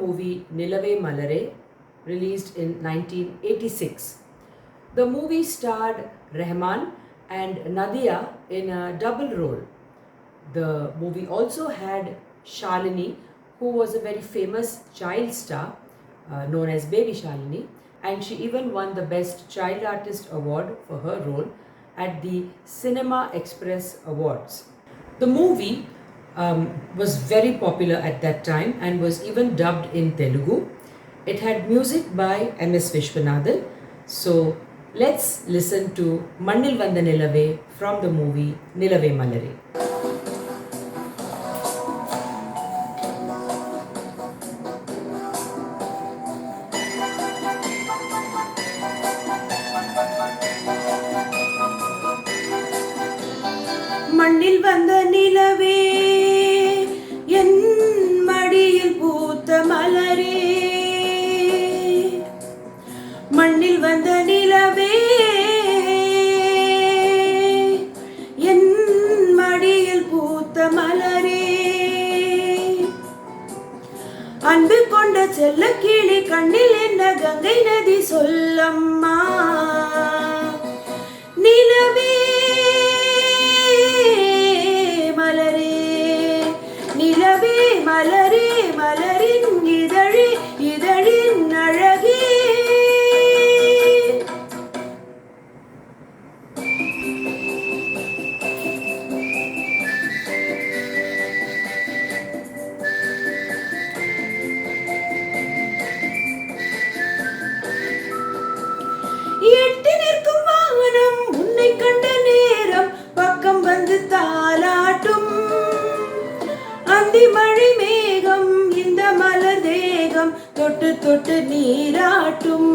movie Nilave Malare, released in 1986. The movie starred Rahman and Nadia in a double role. The movie also had Shalini, who was a very famous child star known as Baby Shalini, and she even won the Best Child Artist Award for her role at the Cinema Express Awards. The movie was very popular at that time and was even dubbed in Telugu. It had music by M.S. Vishwanathan. So let's listen to Mannil Vanda Nilave from the movie Nilave Malare. மண்ணில் வந்த நிலவே என் மடியில் பூத்த மலரே மண்ணில் வந்த நிலவே என் மடியில் பூத்த மலரே அன்பு கொண்ட செல்ல கிளி கண்ணில் என்ன கங்கை நதி சொல்லம்மா நிலவே மலரே மலரின் இதழே இதழின் அழகே எட்டி நிற்கும் வாகனம் உன்னை கண்ட நேரம் பக்கம் வந்து தாலாட்டும் அந்தி மழை மேகம் இந்த மலர் தேகம் தொட்டு தொட்டு நீராட்டும்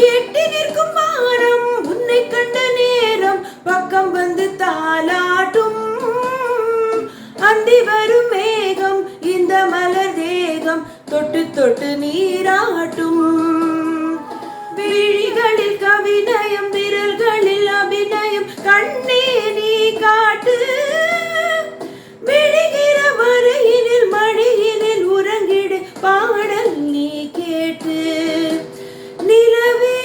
எட்டி நிற்கும் வானம் உன்னை கண்ட நேரம் பக்கம் வந்து தாலாட்டும் அந்தி வரும் மேகம் இந்த மலர் தேகம் தொட்டு தொட்டு நீராட்டும் விழிகளில் கவிநயம் விரல்களில் அபிநயம் கண்ணே நீ காட்டு விழிகிற வரையினில் மடியினில் உறங்கிடு பாடல் நீ கேட்டு நிலவே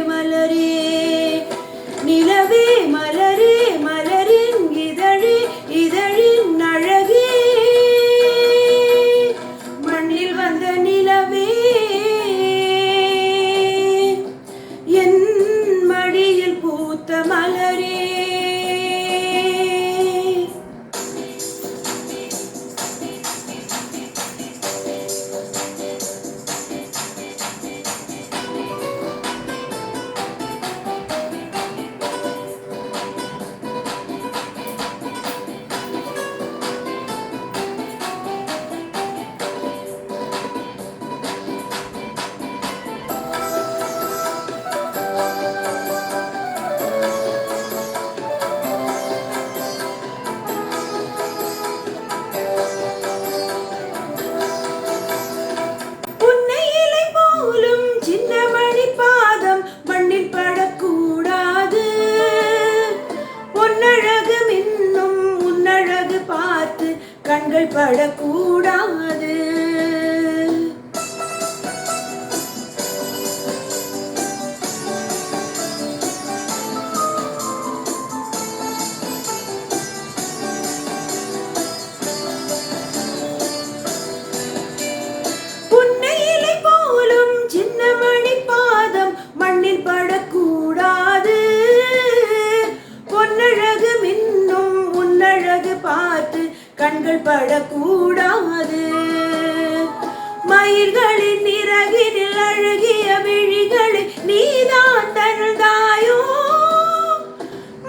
மலரே நிலவே மலரே இதழின் அழகே மண்ணில் வந்த நிலவே என் மடியில் பூத்த மலரே கண்கள் படக்கூடாது புன்னையிலை போலும் சின்ன மணி பாதம் மண்ணில் படக்கூடாது பொன்னழகு மின்னும் உன்னழகு பார்த்து கண்கள் படக்கூடாது மயிர்களின் இறகினில் அழகிய விழிகளை நீதான் தந்தாயோ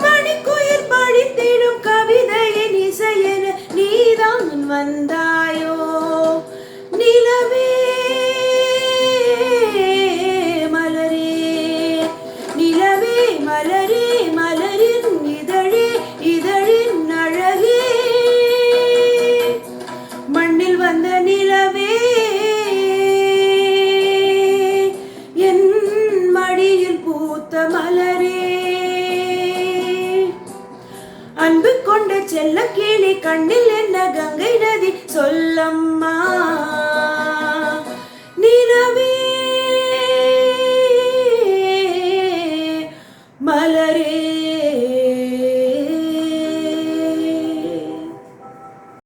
மணிக்குயில் படித்திடும் கவிதையின் இசையென நீதான் வந்தாயோ நிலவே மலரே நிலவே மலரே மலரின் இதழே இதழின் அழகே அன்பு கொண்ட செல்ல கிளி கண்ணில் என்ன கங்கை நதி சொல்லம்மா நிலவே